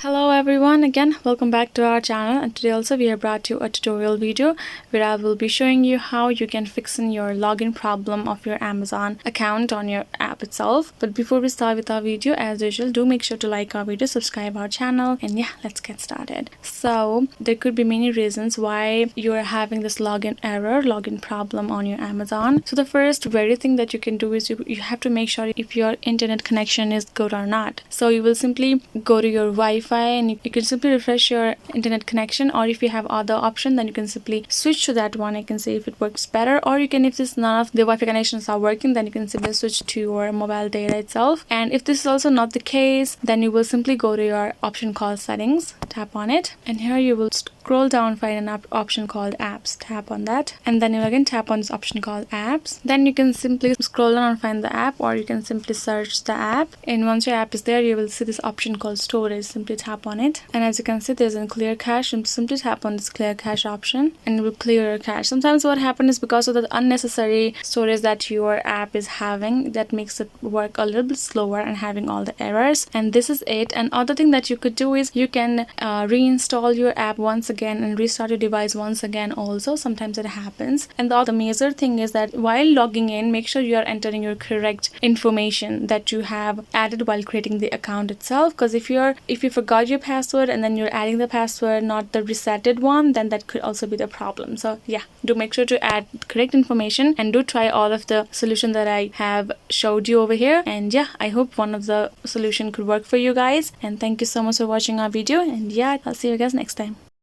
Hello everyone, again welcome back to our channel, and today also we have brought you a tutorial video where I will be showing you how you can fix in your login problem of your Amazon account on your app itself. But before we start with our video, as usual, do make sure to like our video, subscribe our channel, and yeah, let's get started. So there could be many reasons why you're having this login error, login problem on your Amazon. So the first very thing that you can do is you have to make sure if your internet connection is good or not. So you will simply go to your Wi-Fi and you can simply refresh your internet connection, or if you have other option then you can simply switch to that one. I can see if it works better, or you can, if this none of the Wi-Fi connections are working, then you can simply switch to your mobile data itself. And if this is also not the case, then you will simply go to your option called settings, tap on it, and here you will scroll down, find an option called apps, tap on that, and then you'll again tap on this option called apps. Then you can simply scroll down and find the app, or you can simply search the app, and once your app is there you will see this option called storage. Simply tap on it, and as you can see there's a clear cache, and simply tap on this clear cache option and it will clear your cache. Sometimes what happens is because of the unnecessary storage that your app is having, that makes it work a little bit slower and having all the errors, and this is it. And other thing that you could do is you can reinstall your app once again and restart your device once again also. Sometimes it happens. And the other major thing is that while logging in, make sure you are entering your correct information that you have added while creating the account itself, because if you forgot your password and then you're adding the password, not the resetted one, then that could also be the problem. So yeah, do make sure to add correct information and do try all of the solution that I have showed you over here. And yeah, I hope one of the solution could work for you guys, and thank you so much for watching our video, and yeah, I'll see you guys next time.